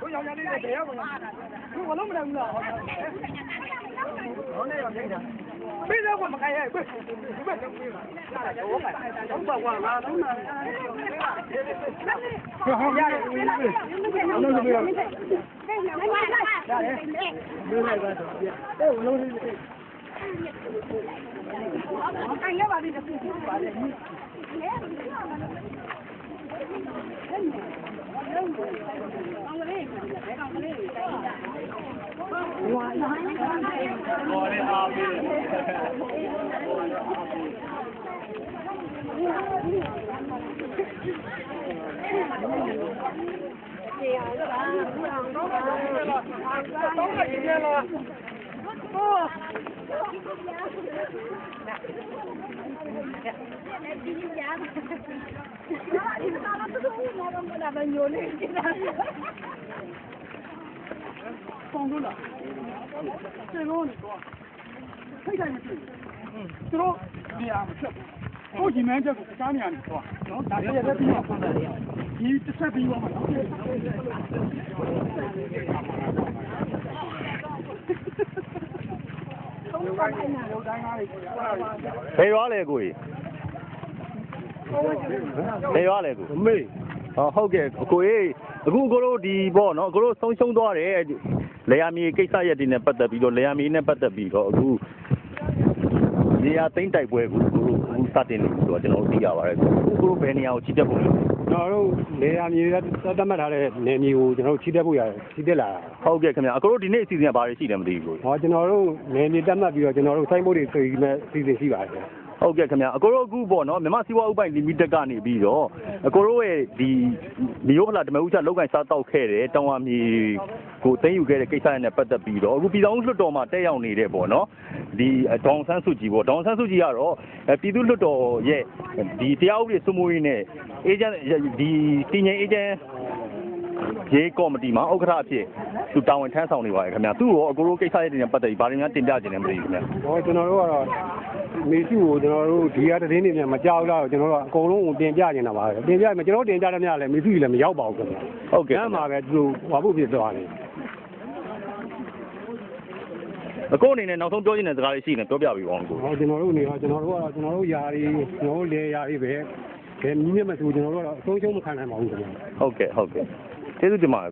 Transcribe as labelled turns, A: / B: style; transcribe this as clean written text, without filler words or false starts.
A: 我要让你来这样子，我弄不了了。我那要这样，没人我们开业，快，快，我买，我管管啊，弄嘛。好，家里，弄什么呀？家里，没来过，哎，我弄的。我看要把这个事情办了，你。放住了，这种你说，非常有趣。这种你啊，不是，好几年这个家里啊，你说，然后大家也在地方放在里，你这才比我们。
B: ဘယ်ရွာလဲကိုကြီးဘယ်ရွာလဲကိုမေးဟုတ်ကဲ့ကိုကြီးအခုကိုတို့ဒီပေါ့နော်ကိုတို့ဆုံးရှုံးသွားတယ်လေယာမြေကိစ္စရက်တွေနဲ့ပတ်သက်ပြီးတော့လေယာမြေနဲ့ပတ်သက်ပြီးတော့အခုနေရာသိမ်းတိုက်ပွဲကိုကိုတို့အခုစတင်နေပြီဆိုတော့ကျွန်တော်သိရပါတယ်ကိုတို့ဘယ်နေရာကိုချီတက်ဖို့လဲ
C: ကျွန်တော်တို့လေယာမြေသတ်မှတ်ထားတဲ့နေမြေကိုကျွန်တော်တို့ချီတက်ဖို့ရတယ်ချီတက်လာ
B: ဟုတ်ကဲ့ခင်ဗျာအခုတို့ဒီနေ့အစီအစဉ်ကဘာတွေရှိတယ်မသိဘူးကို
C: ဟောကျွန်တော်တို့နေမြေသတ်မှတ်ပြီးတော့ကျွန်တော်တို့စိုင်းမိုးတွေဆွေးပြီးမဲ့အစီအစဉ်ရှိပါတယ်
B: ဟုတ်ကဲ့ခင်ဗျာအကိုတို့အခုပေါ့နော်မြန်မာစီးပွားဥပိုင်လီမိတက်ကနေပြီးတော့အကိုတို့ရဲ့ဒီမျိုးဖလာတမဦးချလောက်ကန်စားတောက်ခဲ့တယ်တောင်ဝါမြေကိုသိမ်းယူခဲ့တဲ့ကိစ္စနဲ့ပတ်သက်ပြီးတော့အခုပြည်ထောင်စုလွှတ်တော်မှာတက်ရောက်နေတဲ့ပေါ့နော်ဒီဒေါန်ဆန်းစုကြည်ပေါ့ဒေါန်ဆန်းစုကြည်ကတော့ပြည်သူ့လွှတ်တော်ရဲ့ဒီတရားဥပဒေစိုးမိုးရေးနဲ့အေဂျင့်ဒီတည်ငြိမ်အေဂျင့်ရေးကော်မတီမှာဥက္ကဋ္ဌအဖြစ်သူတာဝန်ထမ်းဆောင်နေပါတယ်ခင်ဗျာသူ့ရောအကိုတို့ကိစ္စတွေနဲ့ပတ်သက်ပြီးဗားရင်းများတင်ပြခြင်းလည်းမသိဘူးခင်ဗျာ
C: ဟောကျွန်တော်တို့ကတော့မေစုကိုကျွန်တော်တို့ဒီဟာတည်းနေပြန်မကြောက်တော့ကျွန်တော်တို့အကုန်လုံးတင်ပြနေတာပါတင်ပြမယ်ကျွန်တော်တင်ပြတဲ့များလည်းမေစုကြီးလည်းမရောက်ပါဘူးခင်ဗျာ
B: ဟုတ်ကဲ့
C: အဲ့မှာပဲသူဟောဖို့ဖြစ်သွားတယ်
B: အကိုအနေနဲ့နောက်ဆုံးပြောချင်တဲ့စကားလေးရှိရင်ပြောပြပေးပါဦးကို
C: ဟောကျွန်တော်တို့နေတော့ကျွန်တော်တို့ကတော့ကျွန်တော်တို့ယာရီကျွန်တော်တို့လေယာရီပဲဘယ်နည်းနဲ့မှဆိုကျွန်တော်တို့ကတော့အဆုံးရှုံးမခံနိုင်ပါဘူးခင်ဗျာ
B: ဟုတ်ကဲ့ကျေးဇူးတင်ပါတယ်